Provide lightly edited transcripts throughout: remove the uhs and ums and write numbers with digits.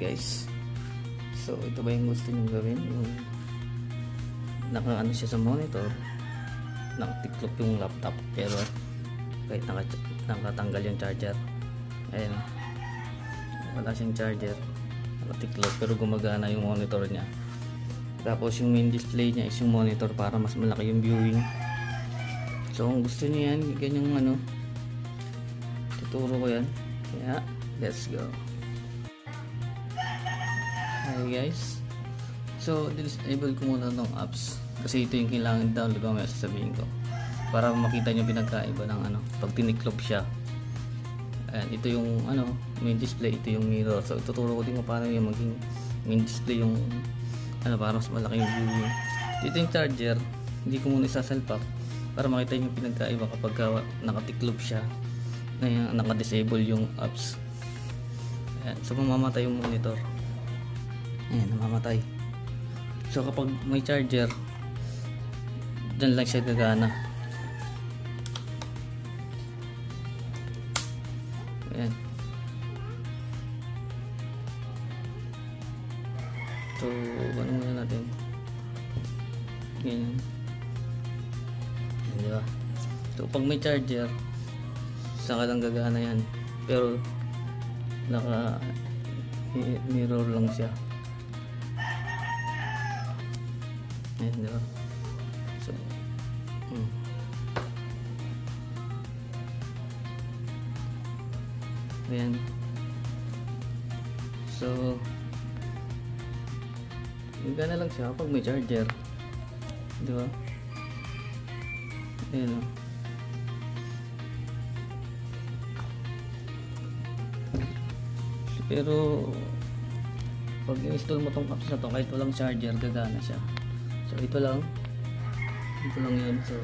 guys. So ito ba yung gusto nyo gawin? Yung naka-ano siya sa monitor, nakatiklop yung laptop pero kahit nakatanggal yung charger. Ayan, wala siyang charger, nakatiklop pero gumagana yung monitor niya. Tapos yung main display niya is yung monitor para mas malaki yung viewing. So kung gusto niyo yan, ganyang ano, tuturo ko yan. Kaya let's go. Hi guys, so disable ko muna ng apps kasi ito yung kailangan download, mamaya sasabihin ko para makita nyo pinagkaiba ng ano pag tiniklop siya. Ayan, ito yung ano main display, ito yung mirror. So ituturo ko din kung paano yung maging main display yung ano para mas malaki yung viewing. Ito yung charger, hindi ko muna isasalpak para makita nyo pinagkaiba kapag nakatiklop siya na naka-disable yung apps. Ayan, so mamamatay yung monitor. Ayan, namamatay. So kapag may charger, dyan lang siya gagana. Ayan. So ano muna natin, ganyan. Ayan, diba? So pag may charger, saka lang gagana yan, pero naka mirror lang siya. Ayan, diba? So ayan. So gana lang siya pag may charger, diba? Ayan, o. Pero pag install mo tong apps na to, kahit walang charger, gagana siya. So ito lang yun. So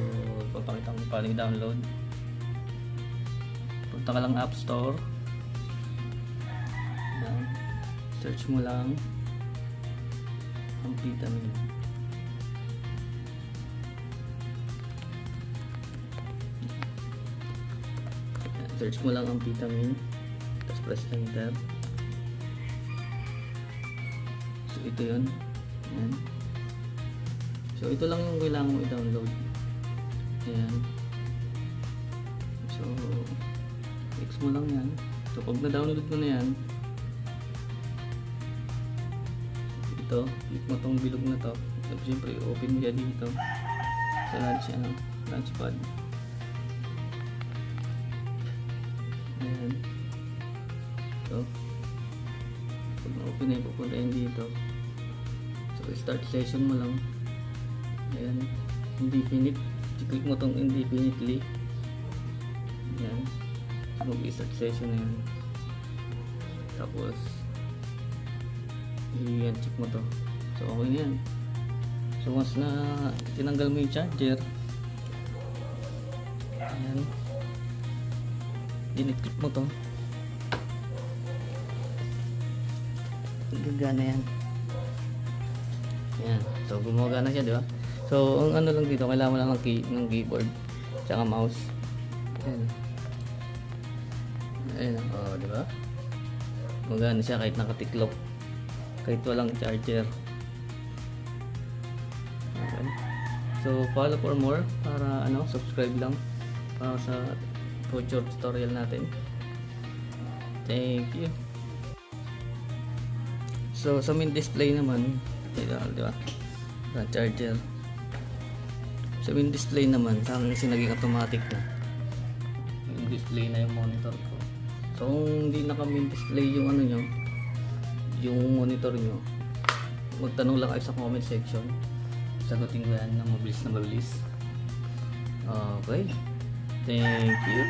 papakita ko paano i-download. Punta ka lang App Store. Ayan. Search mo lang Amphetamin. Ayan. Search mo lang Amphetamin, tapos press enter. So ito yun. Ayan. So ito lang yung kailangan mo i-download. Ayan. So click mo lang yan. So pag na-download mo na yan, ito, click mo tong bilog na to. So siyempre open mo dito sa launchpad. Ayan. So pag na-open na yung pupunta yan dito. So start session mo lang. Ayan, indefinite. I-click mo tong indefinitely. Ayan, mag-start session na yan. Tapos i-check mo to. So okay na yan. So once na tinanggal mo yung charger, ayan, dinit-click mo to, gagana yan. Ayan, so gumagana siya, diba? So ang ano lang dito, kailangan mo lang ng keyboard tsaka mouse. Ayan. Ayan, oh, diba? Gumagana siya kahit nakatiklop, kahit walang charger. Okay. So follow for more, para ano, subscribe lang para sa future tutorial natin. Thank you. So sa main display naman, diba? Sa charger. Sa main display naman, sa akin kasi naging automatic na. Yung display na yung monitor ko. So kung hindi naka main display yung ano nyo, yung monitor nyo, magtanong lang kayo sa comment section. Sagutin ko yan ng mabilis na mabilis. Okay. Thank you.